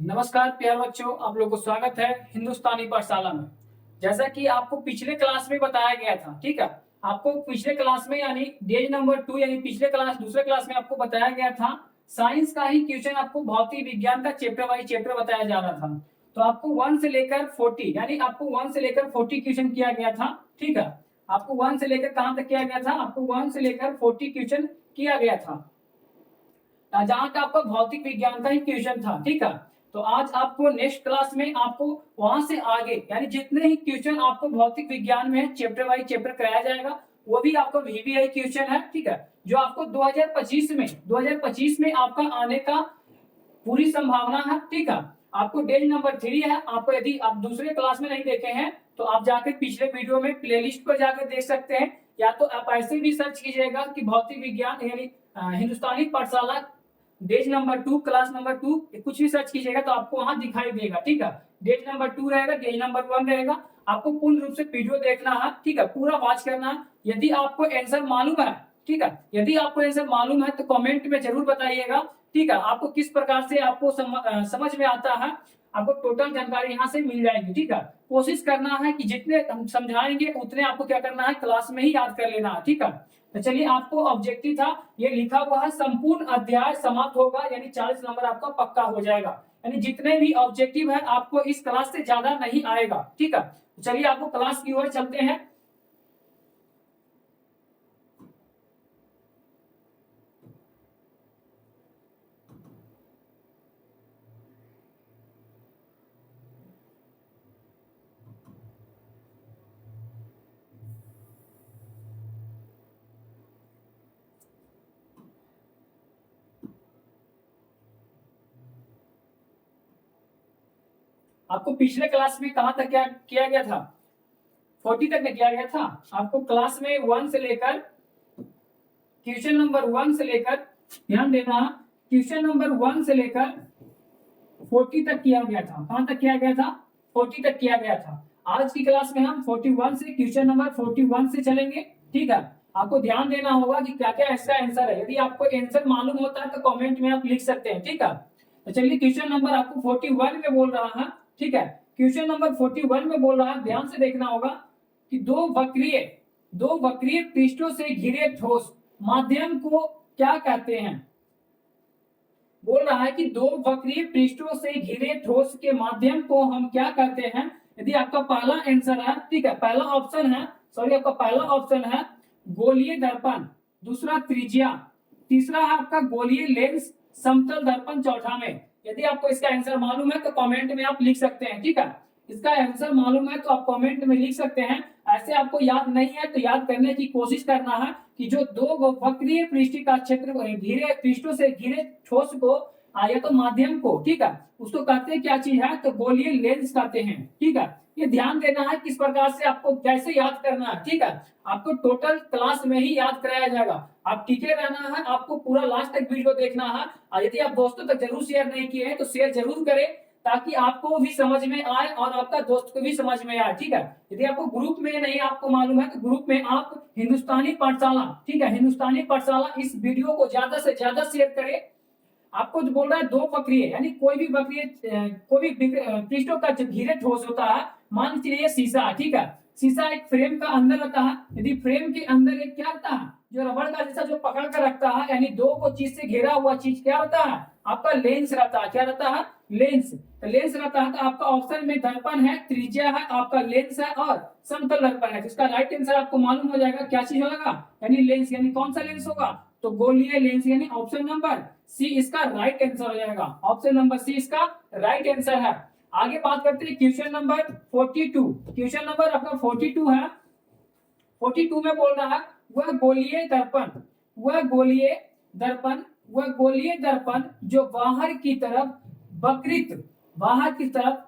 नमस्कार प्यारे बच्चों, आप लोगों को स्वागत है हिंदुस्तानी पाठशाला में। जैसा कि आपको पिछले क्लास में बताया गया था, ठीक है। आपको पिछले क्लास में यानी डेज नंबर 2 यानी पिछले क्लास दूसरे क्लास में आपको बताया गया था साइंस का ही क्वेश्चन, आपको भौतिक विज्ञान का चैप्टर वाइज चैप्टर बताया जा रहा था। तो आपको 1 से लेकर 40 यानी आपको 1 से लेकर 40 क्वेश्चन किया गया था, ठीक है। आपको 1 से लेकर कहां तक किया गया था? आपको 1 से लेकर 40 क्वेश्चन किया गया था, जहां का आपका भौतिक विज्ञान का ही क्वेश्चन था, ठीक है। तो आज आपको नेक्स्ट क्लास में आपको वहां से आगे यानी जितने ही क्वेश्चन आपको भौतिक विज्ञान में चैप्टर वाइज चैप्टर कराया जाएगा, वो भी आपको वीवीआई क्वेश्चन है, ठीक है। जो आपको 2025 में आपका आने का पूरी संभावना है, ठीक है। आपको डेज नंबर 3 है। आपको यदि आप दूसरे क्लास में नहीं देखे हैं तो आप जाकर पिछले वीडियो में प्लेलिस्ट पर जाकर देख सकते हैं, या तो आप ऐसे भी सर्च कीजिएगा कि भौतिक विज्ञान यानी हिंदुस्तानी पाठशाला डेज नंबर 2 क्लास नंबर 2 कुछ भी सर्च कीजिएगा तो आपको वहां दिखाई देगा, ठीक है। डेज नंबर 2 रहेगा, डेज नंबर 1 रहेगा। आपको पूर्ण रूप से वीडियो देखना है, ठीक है, पूरा वॉच करना है। यदि आपको आंसर मालूम है, ठीक है, यदि आपको आंसर मालूम है तो कमेंट में जरूर बताइएगा, ठीक है। आपको किस प्रकार से आपको समझ में आता है, आपको टोटल जानकारी यहाँ से मिल जाएगी, ठीक है। कोशिश करना है कि जितने हम समझाएंगे उतने आपको क्या करना है, क्लास में ही याद कर लेना है, ठीक है। तो चलिए, आपको ऑब्जेक्टिव था ये लिखा हुआ है, संपूर्ण अध्याय समाप्त होगा यानी 40 नंबर आपका पक्का हो जाएगा। यानी जितने भी ऑब्जेक्टिव है आपको इस क्लास से ज्यादा नहीं आएगा, ठीक है। चलिए आपको क्लास की ओर चलते हैं। आपको पिछले क्लास में कहां तक क्या किया गया था? 40 तक किया गया था। आपको क्लास में 1 से लेकर क्वेश्चन नंबर 1 से लेकर, ध्यान देना, क्वेश्चन नंबर 1 से लेकर 40 तक किया गया था। कहां तक किया गया था? 40 तक किया गया था। आज की क्लास में हम 41 से क्वेश्चन नंबर 41 से चलेंगे, ठीक है। आपको ध्यान देना होगा कि क्या क्या इसका आंसर है। यदि आपको आंसर मालूम होता है तो कमेंट में आप लिख सकते हैं, ठीक है। तो चलिए, क्वेश्चन नंबर आपको 41 में बोल रहा है, ठीक है। क्वेश्चन नंबर 41 में बोल रहा है, ध्यान से देखना होगा कि दो वक्रीय पृष्ठों से घिरे ठोस माध्यम को क्या कहते हैं। बोल रहा है कि दो वक्रीय पृष्ठों से घिरे ठोस के माध्यम को हम क्या कहते हैं। यदि आपका पहला आंसर है, ठीक है, पहला ऑप्शन है, सॉरी, आपका पहला ऑप्शन है गोलीय दर्पण, दूसरा त्रिज्या, तीसरा है आपका गोलीय लेंस, समतल दर्पण चौथा में। यदि आपको इसका आंसर मालूम है तो कमेंट में आप लिख सकते हैं, ठीक है। इसका आंसर मालूम है तो आप कमेंट में लिख सकते हैं। ऐसे आपको याद नहीं है तो याद करने की कोशिश करना है कि जो दो वक्रीय पृष्ठ का क्षेत्र घिरे पृष्ठों से घिरे ठोस को या तो माध्यम को, ठीक है, उसको कहते हैं क्या चीज है, तो गोलीय लेंस कहते हैं, ठीक है। ये ध्यान देना है किस प्रकार से आपको कैसे याद करना है, ठीक है। आपको टोटल क्लास में ही याद कराया जाएगा। आप टिके रहना है, आपको पूरा लास्ट तक वीडियो देखना है। और यदि आप दोस्तों तक जरूर शेयर नहीं किए हैं तो शेयर जरूर करें, ताकि आपको भी समझ में आए और आपका दोस्त को भी समझ में आए, ठीक है। यदि आपको ग्रुप में नहीं आपको मालूम है तो ग्रुप में आप हिंदुस्तानी पाठशाला, ठीक है, हिंदुस्तानी पाठशाला इस वीडियो को ज्यादा से ज्यादा शेयर करें। आपको जो बोल रहा है दो वक्रीय यानी कोई भी पृष्ठों का जो घिरे ठोस होता है, मान लीजिए शीशा, ठीक है। शीशा एक फ्रेम का अंदर रहता है। यदि फ्रेम के अंदर एक क्या रहता है, जो रबड़ का जैसा जो पकड़ कर रखता है, यानी दो को चीज से घेरा हुआ चीज क्या होता है, आपका लेंस रहता है। क्या रहता है? लेंस। तो लेंस रहता है तो आपका ऑप्शन में दर्पण है, त्रिज्या है, आपका लेंस है और समतल दर्पण है। तो इसका राइट आंसर आपको मालूम हो जाएगा क्या चीज होगा, यानी लेंस। यानी कौन सा लेंस होगा, तो गोलीय लेंस, यानी ऑप्शन नंबर सी इसका राइट आंसर हो जाएगा। ऑप्शन नंबर सी इसका राइट आंसर है। आगे बात करते हैं क्वेश्चन नंबर 42। क्वेश्चन नंबर आपका 42 है। 42 में बोल रहा है वह गोलीय दर्पण, वह गोलीय दर्पण, वह गोलीय दर्पण जो बाहर की तरफ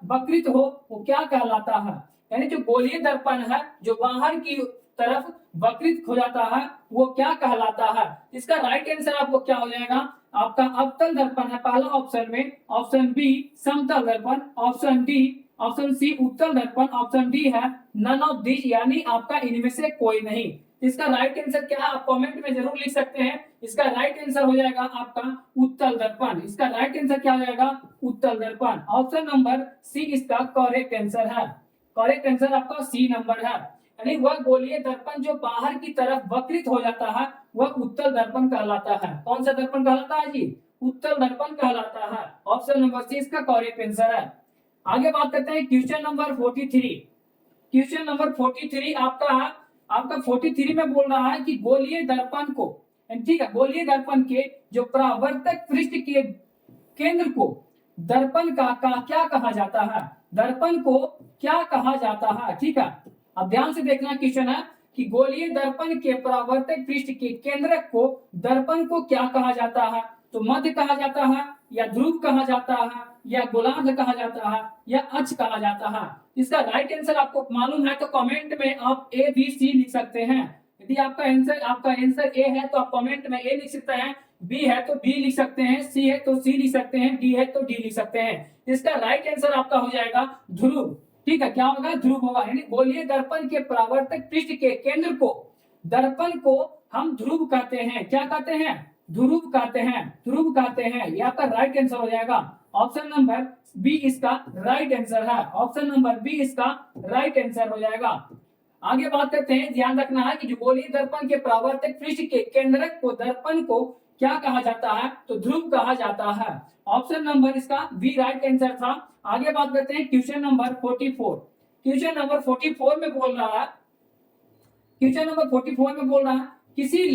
वक्रित हो वो क्या कहलाता है। यानी जो गोलीय दर्पण है जो बाहर की तरफ वक्रित हो जाता है वो क्या कहलाता है। इसका राइट आंसर आपको क्या हो जाएगा, आपका अवतल दर्पण है पहला ऑप्शन में, ऑप्शन बी समतल दर्पण, ऑप्शन डी, ऑप्शन सी उत्तल दर्पण, ऑप्शन डी है नन ऑफ दिस, यानी आपका इनमें से कोई नहीं। इसका राइट आंसर क्या है आप कमेंट में जरूर लिख सकते हैं। इसका राइट आंसर हो जाएगा आपका उत्तल दर्पण। इसका राइट आंसर क्या हो जाएगा उत्तल दर्पण। ऑप्शन नंबर सी इसका करेक्ट आंसर है। करेक्ट आंसर आपका सी नंबर है। यानी वह गोलीय दर्पण जो बाहर की तरफ वक्रित हो जाता है वह उत्तल दर्पण कहलाता है। कौन सा दर्पण कहलाता है जी उत्तल दर्पण कहलाता है। ऑप्शन नंबर सी इसका करेक्ट आंसर है। आगे बात करते हैं क्वेश्चन नंबर 43। क्वेश्चन नंबर 43 आपका 43 में बोल रहा है कि गोलीय दर्पण को ठीक है गोलीय दर्पण के जो परावर्तक पृष्ठ के केंद्र को दर्पण का क्या कहा जाता है। दर्पण को क्या कहा जाता है ठीक है। अब ध्यान से देखना क्वेश्चन है कि गोलीय दर्पण के परावर्तक पृष्ठ के केंद्रक को दर्पण को क्या कहा जाता है। तो मध्य कहा जाता है या ध्रुव कहा जाता है या गोलार्ध कहा जाता है या अक्ष कहा जाता है। इसका राइट आंसर आपको मालूम है तो कमेंट में आप ए बी सी लिख सकते हैं। यदि आपका आंसर ए है तो आप कमेंट में ए लिख सकते हैं, बी है तो बी लिख सकते हैं, सी है तो सी लिख सकते हैं, डी है तो डी लिख सकते हैं। इसका राइट आंसर आपका हो जाएगा ध्रुव। ठीक है क्या होगा ध्रुव होगा। यानी गोलीय दर्पण के परावर्तक पृष्ठ के केंद्र को दर्पण को हम ध्रुव कहते हैं। क्या कहते हैं ध्रुव कहते हैं। ध्रुव कहते हैं ये आपका राइट आंसर हो जाएगा। ऑप्शन नंबर बी इसका राइट आंसर है। ऑप्शन नंबर बी इसका राइट आंसर हो जाएगा। आगे बात करते हैं ध्यान रखना है कि जो गोलीय दर्पण के परावर्तक पृष्ठ के केंद्रक को दर्पण को क्या कहा जाता है तो ध्रुव कहा जाता है। ऑप्शन नंबर इसका बी राइट आंसर था। आगे बात करते हैं क्वेश्चन नंबर 44। क्वेश्चन नंबर 44 में बोल रहा है क्वेश्चन नंबर 44 में बोल रहा है किसी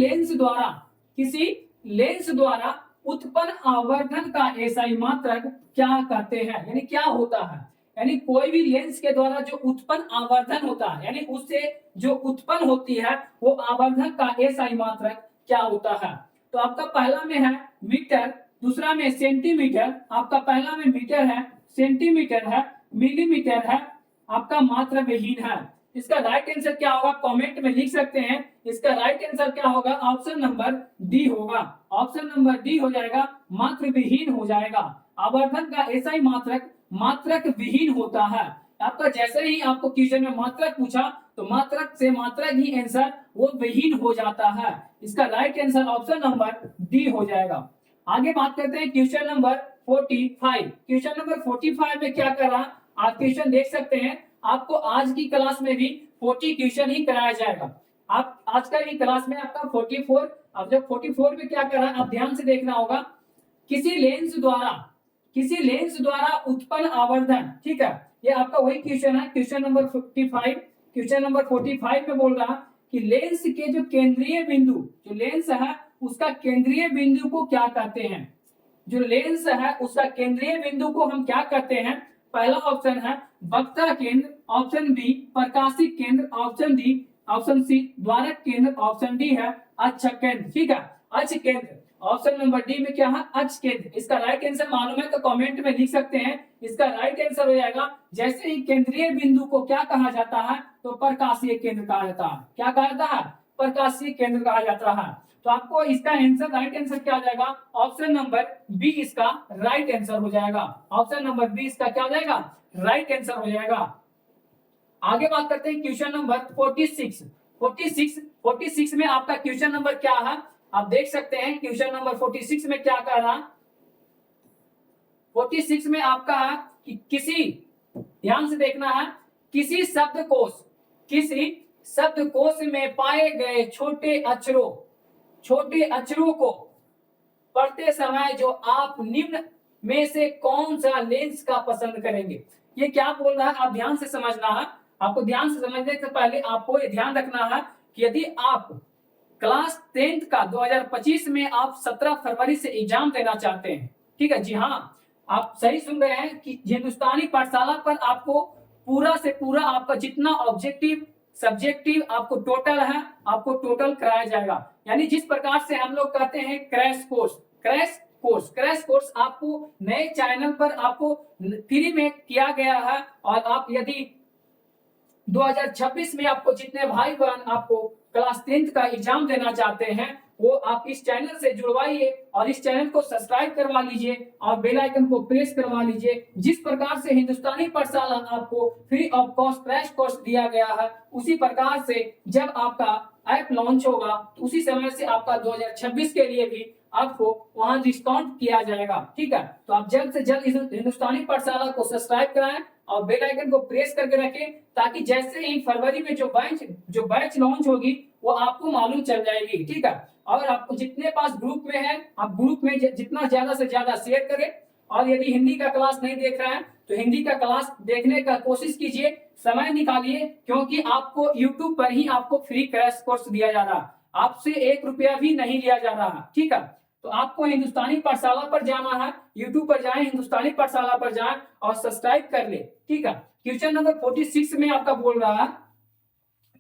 लेंस द्वारा उत्पन्न आवर्धन का एसआई मात्रक क्या कहते हैं। यानी क्या होता है। यानी कोई भी लेंस के द्वारा जो उत्पन्न आवर्धन होता है यानी उससे जो उत्पन्न होती है वो आवर्धन का एसआई मात्रक क्या होता है। तो आपका पहला में है मीटर, दूसरा में सेंटीमीटर, आपका पहला में मीटर है, सेंटीमीटर है, मिलीमीटर है, आपका मात्रा विहीन है। इसका राइट आंसर क्या होगा कमेंट में लिख सकते हैं। इसका राइट आंसर क्या होगा ऑप्शन नंबर डी होगा। ऑप्शन नंबर डी हो जाएगा मात्र विहीन हो जाएगा। आवर्धन का ऐसा ही मात्रक विहीन होता है। आपका जैसे ही आपको क्वेश्चन में मात्रक पूछा तो मात्रक से मात्रक ही आंसर वो विहीन हो जाता है। इसका right answer option number D हो जाएगा। आगे बात करते हैं क्वेश्चन नंबर 45। क्वेश्चन नंबर 45 में क्या कर रहा आप क्वेश्चन देख सकते हैं। आपको आज की क्लास में भी 40 क्वेश्चन ही कराया जाएगा। आप आज का भी क्लास में आपका 44 अब जब 44 में क्या कर रहा है आप ध्यान से देखना होगा। किसी लेंस द्वारा उत्पन्न आवर्धन ठीक है ये आपका वही क्वेश्चन है क्वेश्चन नंबर 55। क्वेश्चन नंबर 45 में बोल रहा कि लेंस के जो केंद्रीय बिंदु जो लेंस है उसका केंद्रीय बिंदु को क्या कहते हैं। जो लेंस है उसका केंद्रीय बिंदु को हम क्या कहते हैं। पहला ऑप्शन है वक्ता केंद्र, ऑप्शन बी प्रकाशिक केंद्र, ऑप्शन डी ऑप्शन सी द्वारक केंद्र, ऑप्शन डी है अक्ष केंद्र। ठीक है अक्ष केंद्र। ऑप्शन नंबर डी में क्या है अक्ष केंद्र। इसका राइट आंसर मालूम है तो कमेंट में लिख सकते हैं। इसका राइट आंसर हो जाएगा जैसे ही केंद्रीय बिंदु को क्या कहा जाता है तो प्रकाशीय केंद्र कहा जाता है। क्या कहा जाता है प्रकाशीय केंद्र कहा जाता है। तो आपको इसका आंसर राइट आंसर क्या हो जाएगा ऑप्शन नंबर बी इसका राइट आंसर हो जाएगा। ऑप्शन नंबर बी इसका क्या हो जाएगा राइट आंसर हो जाएगा। आगे बात करते हैं क्वेश्चन नंबर 46 में आपका क्वेश्चन नंबर क्या है आप देख सकते हैं। क्वेश्चन नंबर 46 में क्या कह रहा 46 में आपका कि किसी ध्यान से देखना है किसी शब्दकोश में पाए गए छोटे अक्षरों को पढ़ते समय जो आप निम्न में से कौन सा लेंस का पसंद करेंगे। ये क्या बोल रहा है आप ध्यान से समझना है। आपको ध्यान से समझने से पहले आपको ये ध्यान रखना है कि यदि आप क्लास 10th का 2025 में आप 17 फरवरी से एग्जाम देना चाहते हैं ठीक है जी हाँ आप सही सुन रहे हैं कि हिंदुस्तानी पाठशाला पर आपको पूरा से पूरा आपका जितना ऑब्जेक्टिव सब्जेक्टिव आपको टोटल है आपको टोटल कराया जाएगा। यानी जिस प्रकार से हम लोग कहते हैं क्रैश कोर्स आपको नए चैनल पर आपको फ्री में किया गया है। और आप यदि 2026 में आपको जितने भाई बहन आपको क्लास 10th का एग्जाम देना चाहते हैं वो आप इस चैनल से जुड़वाइए और इस चैनल को सब्सक्राइब करवा लीजिए और बेल आइकन को प्रेस करवा लीजिए। जिस प्रकार से हिंदुस्तानी पाठशाला आपको free of cost crash course दिया गया है उसी प्रकार से जब आपका ऐप लॉन्च होगा तो उसी समय से आपका 2026 के लिए भी आपको वहां डिस्काउंट किया जाएगा। ठीक है, तो आप जल्द से जल्द इस हिंदुस्तानी पाठशाला को सब्सक्राइब कराएं और बेल आइकन को प्रेस करके रखें, ताकि जैसे ही फरवरी में जो बैच लॉन्च होगी वो आपको मालूम चल जाएगी। ठीक है, और आपको जितने पास ग्रुप में है आप ग्रुप में जितना ज्यादा से ज्यादा शेयर करें, और यदि हिंदी का क्लास नहीं देख रहे हैं तो हिंदी का क्लास देखने का कोशिश कीजिए, समय निकालिए, क्योंकि आपको यूट्यूब पर ही आपको फ्री क्रैश कोर्स दिया जा रहा है, आपसे 1 रुपया भी नहीं लिया जा रहा। ठीक है, तो आपको हिंदुस्तानी पाठशाला पर जाना है, यूट्यूब पर जाएं, हिंदुस्तानी पाठशाला पर जाएं और सब्सक्राइब कर ले। ठीक है, क्वेश्चन नंबर 46 में आपका बोल रहा है,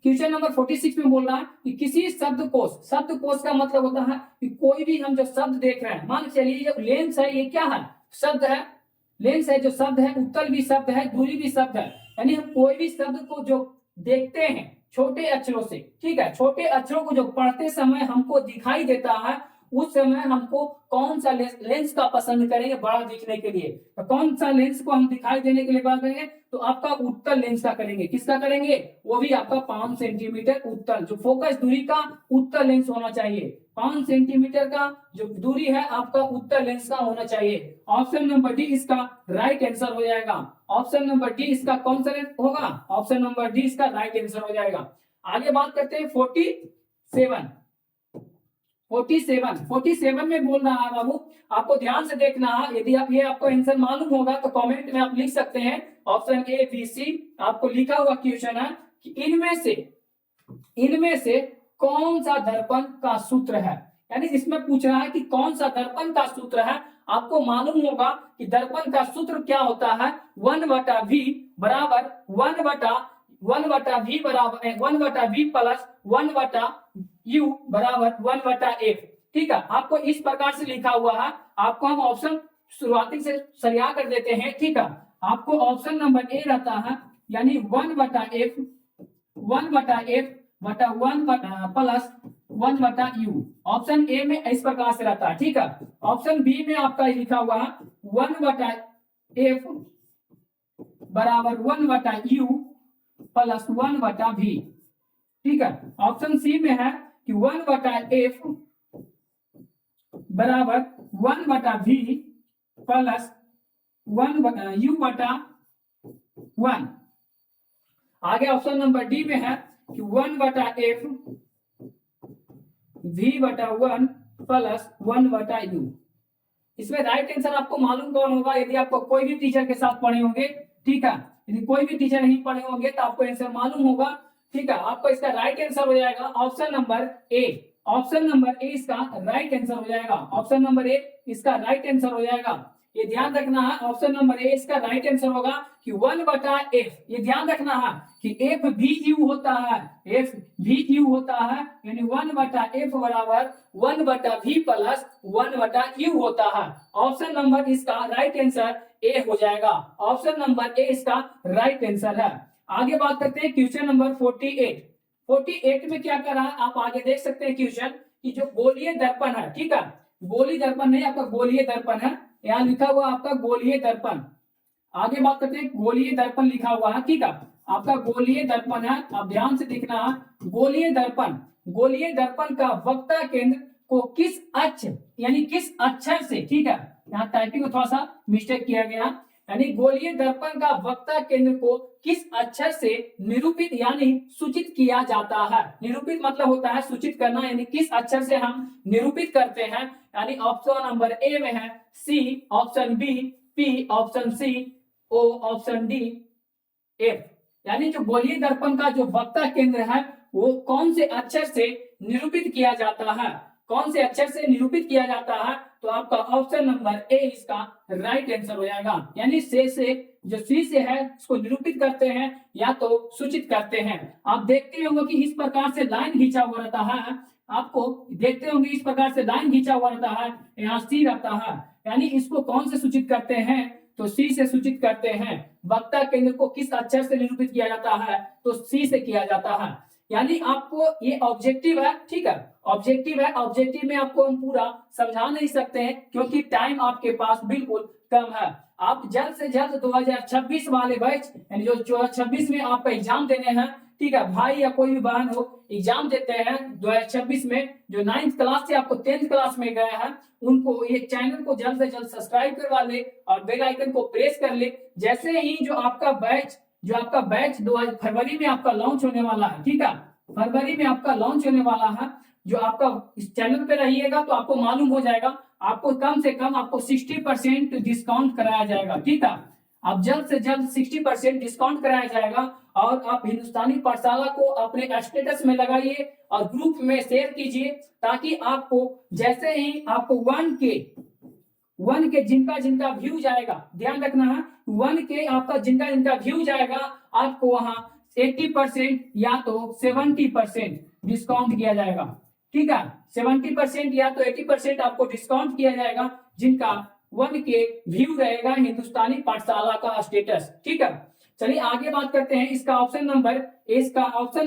क्वेश्चन नंबर 46 में बोल रहा है कि किसी शब्द कोश का मतलब होता है कि कोई भी हम जो शब्द देख रहे हैं, मान चलिए जो लेंस है ये क्या है, शब्द है, लेंस है जो शब्द है, उत्तल भी शब्द है, दूरी भी शब्द है, यानी हम कोई भी शब्द को जो देखते हैं छोटे अक्षरों से, ठीक है, छोटे अक्षरों को जो पढ़ते समय हमको दिखाई देता है, उस समय हमको कौन सा लेंस का पसंद करेंगे बड़ा दिखने के लिए, तो कौन सा लेंस को हम दिखाई देने के लिए बात करेंगे, तो आपका उत्तल लेंस का करेंगे। किसका करेंगे, वो भी आपका 5 सेंटीमीटर उत्तल, जो फोकस दूरी का उत्तल लेंस होना चाहिए, 5 सेंटीमीटर का जो दूरी है आपका उत्तल लेंस का होना चाहिए। ऑप्शन नंबर डी इसका राइट आंसर हो जाएगा। ऑप्शन नंबर डी इसका कौन सा होगा, ऑप्शन नंबर डी इसका राइट आंसर हो जाएगा। आगे बात करते हैं 47 में बोल रहा है बाबू, आपको ध्यान से देखना है, यदि आप ये आपको आंसर मालूम होगा तो कमेंट में आप लिख सकते हैं ऑप्शन ए बी सी। आपको लिखा हुआ क्वेश्चन है कि इनमें से कौन सा दर्पण का सूत्र है, यानी इसमें पूछ रहा है कि कौन सा दर्पण का सूत्र है। आपको मालूम होगा कि दर्पण का सूत्र क्या होता है, 1/v बराबर 1/v बराबर 1/v प्लस 1/u बराबर 1/f। ठीक है, आपको इस प्रकार से लिखा हुआ है, आपको हम ऑप्शन शुरुआती से सरिया कर देते हैं। ठीक है, आपको ऑप्शन नंबर ए रहता है, यानी 1/f बटा 1 प्लस 1/u। ऑप्शन ए में इस प्रकार से रहता है। ठीक है, ऑप्शन बी में आपका लिखा हुआ है 1/f बराबर 1/u प्लस 1/v। ठीक है, ऑप्शन सी में है कि 1/f बराबर 1/v प्लस 1/u/1। आगे ऑप्शन नंबर डी में है कि 1/f v/1 प्लस 1/u। इसमें राइट आंसर आपको मालूम कौन होगा, यदि आपको कोई भी टीचर के साथ पढ़े होंगे। ठीक है, यदि कोई भी टीचर नहीं पढ़े होंगे तो आपको आंसर मालूम होगा। ठीक है, आपको इसका राइट आंसर हो जाएगा option number A. Option number ए इसका राइट आंसर हो जाएगा। ऑप्शन नंबर ए इसका राइट आंसर हो जाएगा। ये ध्यान रखना है, ऑप्शन नंबर ए इसका राइट आंसर होगा कि 1/f। ये ध्यान रखना है कि f भी u होता है, f भी u होता है, यानी 1/f बराबर 1/v प्लस 1/u होता है। ऑप्शन नंबर इसका राइट आंसर ए हो जाएगा। ऑप्शन नंबर ए इसका राइट आंसर है। आगे बात करते हैं क्वेश्चन नंबर 48 में क्या कर रहा है, आप आगे देख सकते हैं क्वेश्चन कि जो गोलीय दर्पण है, ठीक है, गोली दर्पण नहीं आपका गोलीय दर्पण है, यहाँ लिखा हुआ आपका गोलीय दर्पण। आगे बात करते हैं गोलीय दर्पण लिखा हुआ है। ठीक है, आपका गोलीय दर्पण है, आप ध्यान से देखना है। गोलीय दर्पण का वक्ता केंद्र को किस अक्ष यानी किस अक्षर से, ठीक है, यहाँ टाइपिंग में थोड़ा सा मिस्टेक किया गया, यानी गोलीय दर्पण का वक्ता केंद्र को किस अक्षर से निरूपित यानी सूचित किया जाता है। निरूपित मतलब होता है सूचित करना, यानी किस अक्षर से हम निरूपित करते हैं, यानी ऑप्शन नंबर ए में है C, option B P, option C O, option D F. यानी जो गोलीय दर्पण का जो वक्ता केंद्र है वो कौन से अक्षर से निरूपित किया जाता है, कौन से अक्षर से निरूपित किया जाता है, तो आपका ऑप्शन नंबर ए इसका राइट आंसर हो जाएगा। यानी से जो सी से है उसको निरूपित करते हैं या तो सूचित करते हैं। आप देखते होंगे कि इस प्रकार से लाइन खींचा हुआ रहता है, आपको देखते होंगे इस प्रकार से लाइन खींचा हुआ रहता है, यहाँ सी रहता है, यानी इसको कौन से सूचित करते हैं, तो सी से सूचित करते हैं। वक्ता केंद्र को किस अक्षर से निरूपित किया जाता है, तो सी से किया जाता है। यानी आपको ये ऑब्जेक्टिव है, ठीक है, ऑब्जेक्टिव में आपको हम पूरा समझा नहीं सकते हैं क्योंकि टाइम आपके पास बिल्कुल कम है। आप जल्द से जल्द 2026 वाले बैच यानी जो 2026 में आपका एग्जाम देने हैं, ठीक है, भाई या कोई भी बहन हो एग्जाम देते हैं 2026 में, जो 9th क्लास से आपको 10th क्लास में गया है, उनको ये चैनल को जल्द से जल्द सब्सक्राइब करवा ले और बेल आइकन को प्रेस कर ले। जैसे ही जो आपका बैच 2 फरवरी में आपका लॉन्च होने वाला है, ठीक है, फरवरी में आपका लॉन्च होने वाला है, जो आपका इस चैनल पे रहिएगा तो आपको मालूम हो जाएगा, आपको कम से कम आपको 60% डिस्काउंट कराया जाएगा, ठीक है। अब जल्द से जल्द 60% डिस्काउंट कराया जाएगा और आप हिंदुस्तानी पाठशाला को अपने स्टेटस में लगाइए और ग्रुप में शेयर कीजिए, ताकि आपको जैसे ही आपको 1K जिनका जिनका व्यू जाएगा, ध्यान रखना है, 1K आपका जिनका जिनका व्यू जाएगा, आपको वहां 80% या तो 70% डिस्काउंट किया जाएगा, ठीक है। 70% या तो 80% आपको डिस्काउंट किया जाएगा जिनका 1K व्यू रहेगा हिंदुस्तानी पाठशाला का स्टेटस, ठीक है। चलिए आगे बात करते हैं। इसका ऑप्शन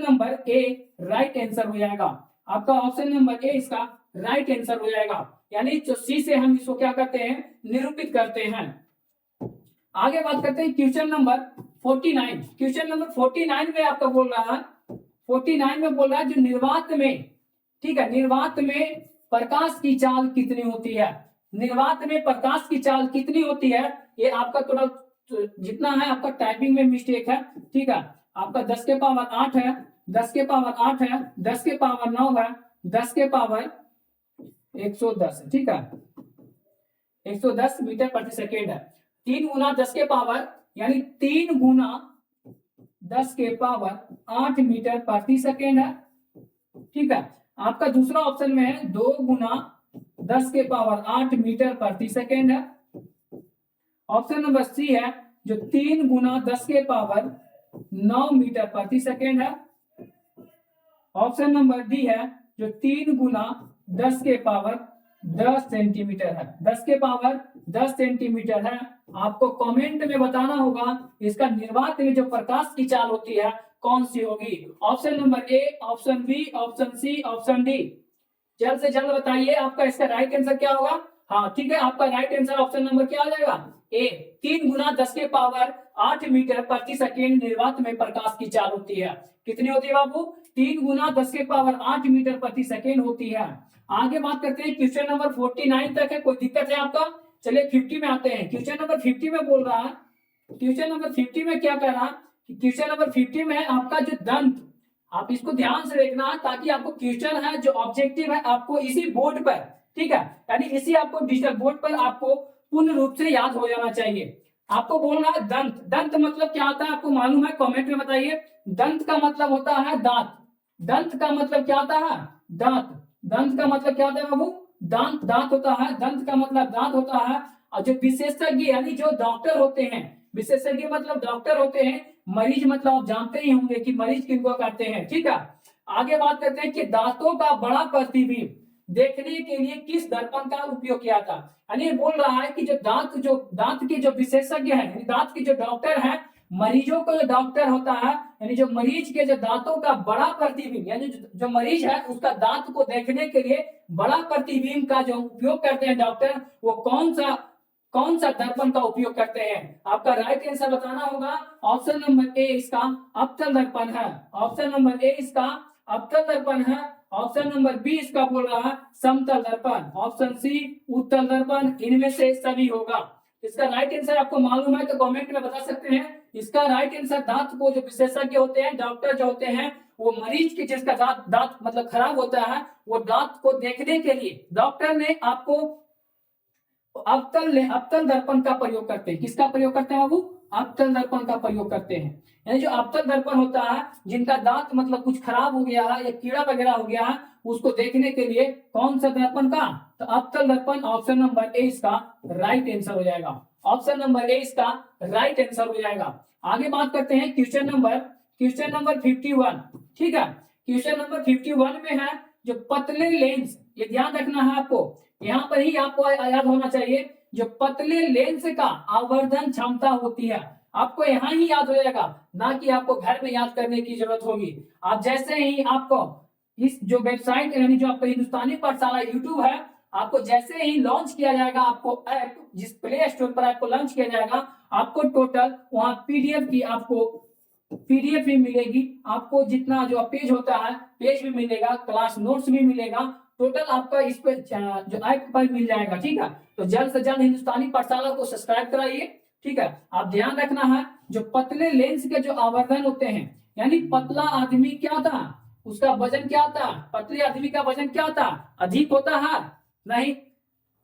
नंबर ए राइट आंसर हो जाएगा। आपका ऑप्शन नंबर ए इसका राइट आंसर हो जाएगा, यानी जो सी से हम इसको क्या करते हैं, निरूपित करते हैं। आगे बात करते हैं क्वेश्चन नंबर 49। क्वेश्चन नंबर 49 में आपका बोल रहा है, 49 में बोल रहा है जो निर्वात में, ठीक है, निर्वात में प्रकाश की चाल कितनी होती है। निर्वात में प्रकाश की चाल कितनी होती है, ये आपका थोड़ा जितना है आपका टाइपिंग में मिस्टेक है, ठीक है। आपका 10 के पावर 8 है, 10 के पावर 8 है, 10 के पावर 9 है, 10 के पावर 110, ठीक है, 110 मीटर प्रति सेकेंड है। 3 गुना 10 के पावर, यानी 3 गुना 10 के पावर 8 मीटर प्रति सेकेंड है, ठीक है। आपका दूसरा ऑप्शन में है 2 गुना 10 के पावर 8 मीटर प्रति सेकेंड है। ऑप्शन नंबर सी है जो 3 गुना 10 के पावर 9 मीटर प्रति सेकेंड है। ऑप्शन नंबर डी है जो 3 गुना 10 के पावर 10 सेंटीमीटर है। 10 के पावर 10 सेंटीमीटर है। आपको कमेंट में बताना होगा इसका निर्वात में जो प्रकाश की चाल होती है कौन सी होगी। Option number A, option B, option C, option D, जल्द से जल्द बताइए आपका इसका राइट आंसर क्या होगा। हाँ ठीक है, आपका राइट आंसर ऑप्शन नंबर क्या हो जाएगा, ए। 3 गुना 10 के पावर 8 मीटर प्रति सेकेंड निर्वात में प्रकाश की चाल होती है। कितनी होती है बाबू, 3 गुना 10 के पावर 8 मीटर प्रति सेकेंड होती है। आगे बात करते हैं, क्वेश्चन नंबर 49 तक है, कोई दिक्कत है आपका। चलिए 50 में आते हैं। क्वेश्चन नंबर 50 में बोल रहा है, क्वेश्चन नंबर 50 में क्या कह रहा है, क्वेश्चन नंबर 50 में आपका जो दंत, आप इसको ध्यान से देखना ताकि आपको क्वेश्चन है जो ऑब्जेक्टिव है आपको इसी बोर्ड पर, ठीक है, यानी इसी आपको डिजिटल बोर्ड पर आपको पूर्ण रूप से याद हो जाना चाहिए। आपको बोलना है दंत। दंत मतलब क्या होता है आपको मालूम है, कमेंट में बताइए। दंत का मतलब होता है दांत। दंत का मतलब क्या होता है, दांत। दंत का मतलब क्या होता है बाबू, दांत। दांत होता है, दंत का मतलब दांत होता है। और जो विशेषज्ञ यानी जो डॉक्टर होते हैं, विशेषज्ञ मतलब डॉक्टर होते हैं, मरीज मतलब आप जानते ही होंगे कि मरीज किनको कहते हैं, ठीक है। आगे बात करते हैं कि दांतों का बड़ा प्रतिबिंब देखने के लिए किस दर्पण का उपयोग किया था। यानी बोल रहा है कि जो दांत के जो विशेषज्ञ हैं, दांत के जो डॉक्टर हैं, मरीजों का जो डॉक्टर होता है, यानी जो मरीज के जो दांतों का बड़ा प्रतिबिंब, यानी जो मरीज है उसका दांत को देखने के लिए बड़ा प्रतिबिंब का जो उपयोग करते हैं डॉक्टर, वो कौन सा दर्पण का उपयोग करते हैं। आपका राइट आंसर बताना होगा। ऑप्शन नंबर ए इसका अवतल दर्पण है। ऑप्शन नंबर ए इसका अवतल दर्पण है। ऑप्शन नंबर बी इसका बोल रहा है समतल दर्पण। ऑप्शन सी उत्तल दर्पण। इनमें से सभी होगा। इसका राइट आंसर आपको मालूम है तो कमेंट में बता सकते हैं। इसका राइट आंसर, दांत को जो विशेषज्ञ होते हैं, डॉक्टर जो होते हैं, वो मरीज के जिसका दांत मतलब खराब होता है, वो दांत को देखने के लिए डॉक्टर ने आपको अवतल दर्पण का प्रयोग करते हैं। किसका प्रयोग करते हैं बाबू, अवतल दर्पण का प्रयोग करते हैं। यानी जो अवतल दर्पण होता है, जिनका दांत मतलब कुछ खराब हो गया है या कीड़ा वगैरह हो गया है, उसको देखने के लिए कौन सा दर्पण का, तो अवतल दर्पण। ऑप्शन नंबर ए इसका राइट आंसर हो जाएगा। ऑप्शन नंबर ए इसका राइट आंसर हो जाएगा। आगे बात करते हैं क्वेश्चन नंबर 51, ठीक है। क्वेश्चन नंबर 51 में है जो पतले लेंस, ये ध्यान रखना है आपको, यहाँ पर ही आपको याद होना चाहिए, जो पतले लेंस का आवर्धन क्षमता होती है, आपको यहाँ ही याद हो जाएगा, ना कि आपको घर में याद करने की जरूरत होगी। आप जैसे ही आपको इस जो वेबसाइट यानी जो आपका हिंदुस्तानी पाठशाला यूट्यूब है, आपको जैसे ही लॉन्च किया जाएगा, आपको ऐप जिस प्ले स्टोर पर आपको लॉन्च किया जाएगा, आपको टोटल वहां पीडीएफ की आपको पीडीएफ भी मिलेगी आपको, जितना जो पेज होता है पेज भी मिलेगा, क्लास नोट्स भी मिलेगा, टोटल आपका इस पे जो ऐप पर मिल जाएगा। ठीक है, तो जल्द से जल्द हिंदुस्तानी पाठशाला को सब्सक्राइब कराइए। ठीक है, आप ध्यान रखना है जो पतले लेंस के जो आवर्धन होते हैं, यानी पतला आदमी क्या था, उसका वजन क्या था, पतले आदमी का वजन क्या था, अधिक होता है नहीं।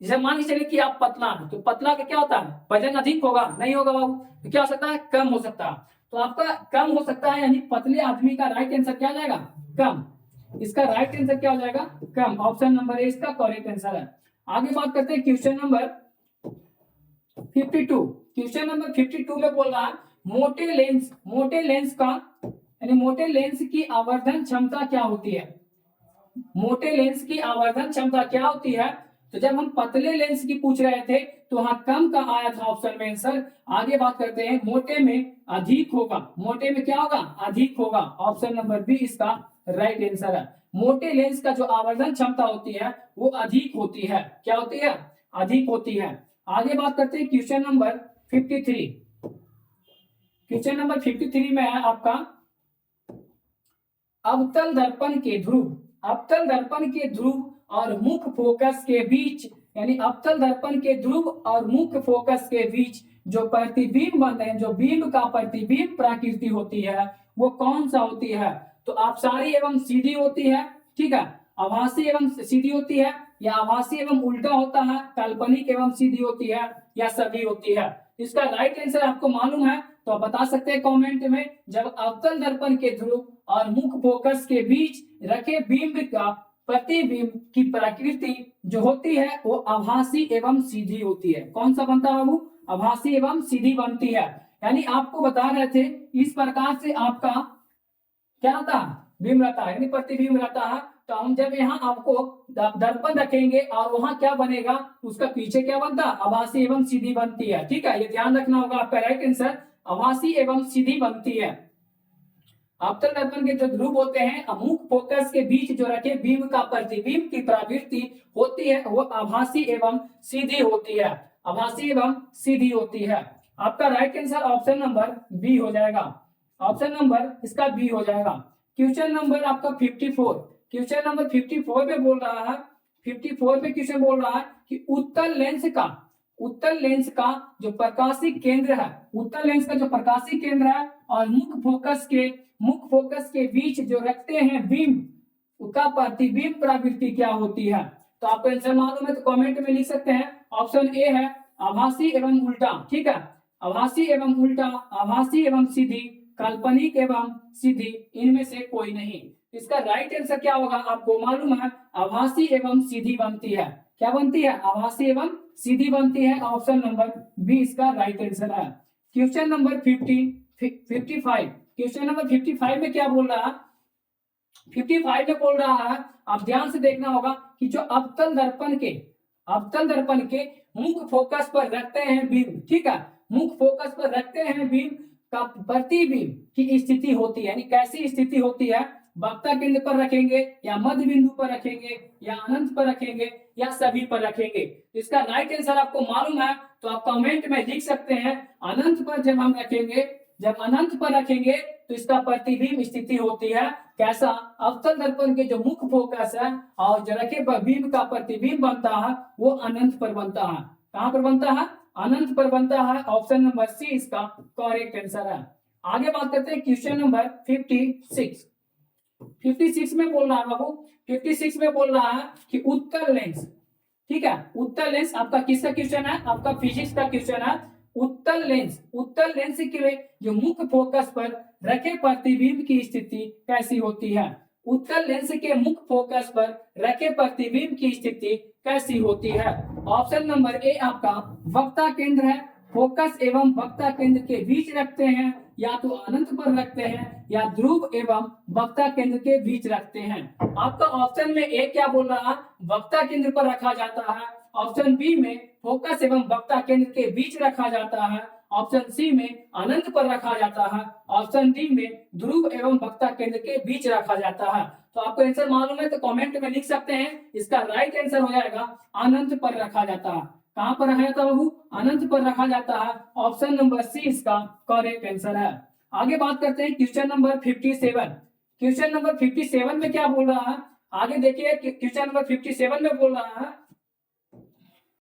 जैसे मान के चलिए कि आप पतला हैं, तो पतला का क्या होता है, वजन अधिक होगा नहीं होगा बाबू, तो क्या हो सकता है, कम हो सकता है। तो आपका कम हो सकता है, यानी पतले आदमी का राइट आंसर क्या जाएगा, कम। इसका राइट आंसर क्या हो जाएगा, कम। ऑप्शन नंबर ए इसका करेक्ट आंसर है। आगे बात करते हैं क्वेश्चन नंबर 52। क्वेश्चन नंबर 52 में बोल रहा है मोटे लेंस का यानी मोटे लेंस की आवर्धन क्षमता क्या होती है। मोटे लेंस की आवर्धन क्षमता क्या होती है। तो जब हम पतले लेंस की पूछ रहे थे तो वहां कम का आया था ऑप्शन में आंसर। आगे बात करते हैं, मोटे में अधिक होगा, मोटे में क्या होगा, अधिक होगा। ऑप्शन नंबर बी इसका राइट आंसर है। मोटे लेंस का जो आवर्धन क्षमता होती है वो अधिक होती है, क्या होती है, अधिक होती है। आगे बात करते हैं क्वेश्चन नंबर 53। क्वेश्चन नंबर 53 में है आपका अवतल दर्पण के ध्रुव, अवतल दर्पण के ध्रुव और मुख्य फोकस के बीच, यानी अवतल दर्पण के ध्रुव और मुख्य फोकस के बीच जो प्रतिबिंब बनते हैं, जो बिंब का प्रतिबिंब प्रकृति होती है वो कौन सा होती है। तो आभासी एवं सीधी होती है, ठीक है, आभासी एवं सीधी होती है, या आभासी एवं उल्टा होता है, काल्पनिक एवं सीधी होती है, या सभी होती है। इसका राइट आंसर आपको मालूम है तो आप बता सकते हैं कमेंट में। जब अवतल दर्पण के ध्रुव और मुख्य फोकस के बीच रखे बिंब का प्रतिबिंब की प्रकृति जो होती है वो आभासी एवं सीधी होती है। कौन सा बनता है बाबू, आभासी एवं सीधी बनती है। यानी आपको बता रहे थे इस प्रकार से आपका क्या रहता है, बिंब रहता है, यानी प्रतिबिंब रहता है। तो हम जब यहाँ आपको दर्पण रखेंगे और वहां क्या बनेगा, उसका पीछे क्या बनता है, आभासी एवं सीधी बनती है। ठीक है, ये ध्यान रखना होगा, आपका राइट आंसर आभासी एवं सीधी बनती है। अवतल दर्पण के जो ध्रुव होते हैं मुख्य फोकस के बीच जो रखे बिंब का प्रतिबिंब की प्रवृत्ति होती है वो आभासी एवं सीधी होती है, आभासी एवं सीधी होती है। आपका right answer option number B हो जाएगा, ऑप्शन नंबर इसका बी हो जाएगा। क्वेश्चन नंबर आपका 54, क्वेश्चन नंबर 54 में बोल रहा है, 54 में क्वेश्चन बोल रहा है कि उत्तल लेंस का जो प्रकाशी केंद्र है, उत्तल लेंस का जो प्रकाशी केंद्र है और मुख्य फोकस के बीच जो रखते हैं बिंब का प्रतिबिंब प्रवृत्ति क्या होती है। तो आपको आंसर मालूम है तो कमेंट में लिख सकते हैं। ऑप्शन ए है आभासी एवं उल्टा, ठीक है, आभासी एवं उल्टा, आभासी एवं सीधी, काल्पनिक एवं सीधी, इनमें से कोई नहीं। इसका राइट आंसर क्या होगा आपको मालूम है, आभासी एवं सीधी बनती है। क्या बनती है, आभासी एवं सीधी बनती है। ऑप्शन नंबर बी इसका राइट आंसर है। क्वेश्चन नंबर 55, क्वेश्चन नंबर 55 में क्या बोल रहा है, 55 में बोल रहा है, आप ध्यान से देखना होगा कि जो अवतल दर्पण के मुख्य फोकस पर रखते हैं बीम, ठीक है, मुख्य फोकस पर रखते हैं बीम का प्रतिबिंब की स्थिति होती है, यानी कैसी स्थिति होती है, वक्ता केंद्र पर रखेंगे या मध्य बिंदु पर रखेंगे या अनंत पर रखेंगे या सभी पर रखेंगे। इसका राइट आंसर आपको मालूम है तो आप कमेंट में लिख सकते हैं। अनंत पर जब हम रखेंगे, जब अनंत पर रखेंगे तो इसका प्रतिबिंब स्थिति होती है कैसा, अवतल दर्पण के जो मुख्य फोकस है और जो रखे बिंब का प्रतिबिंब बनता है वो अनंत पर बनता है। कहां पर बनता है, अनंत पर बनता है। ऑप्शन नंबर सी इसका करेक्ट आंसर है। आगे बात करते हैं क्वेश्चन नंबर 56, 56 में बोल रहा है बाबू, 56 में बोल रहा है कि उत्तल लेंस, ठीक है, उत्तल लेंस आपका किसका क्वेश्चन है, आपका फिजिक्स का क्वेश्चन है। उत्तल लेंस के जो मुख्य फोकस पर रखे प्रतिबिंब की स्थिति कैसी होती है। उत्तल लेंस के मुख्य फोकस पर रखे प्रतिबिंब की स्थिति कैसी होती है। ऑप्शन नंबर ए आपका वक्ता केंद्र है, फोकस एवं वक्ता केंद्र के बीच रखते हैं, या तो अनंत पर रखते हैं या ध्रुव एवं वक्ता केंद्र के बीच रखते हैं। आपका ऑप्शन में ए क्या बोल रहा है, वक्ता केंद्र पर रखा जाता है। ऑप्शन बी में फोकस एवं वक्ता केंद्र के बीच रखा जाता है। ऑप्शन सी में अनंत पर रखा जाता है। ऑप्शन डी में ध्रुव एवं वक्ता केंद्र के बीच रखा जाता है। तो आपको आंसर मालूम है तो कमेंट में लिख सकते हैं। इसका राइट आंसर हो जाएगा अनंत पर रखा जाता है। कहां पर रखा जाता है बाबू, अनंत पर रखा जाता है। ऑप्शन नंबर सी इसका करेक्ट आंसर है। आगे बात करते हैं क्वेश्चन नंबर 57। क्वेश्चन नंबर 57 में क्या बोल रहा है, आगे देखिए क्वेश्चन नंबर 57 में बोल रहा है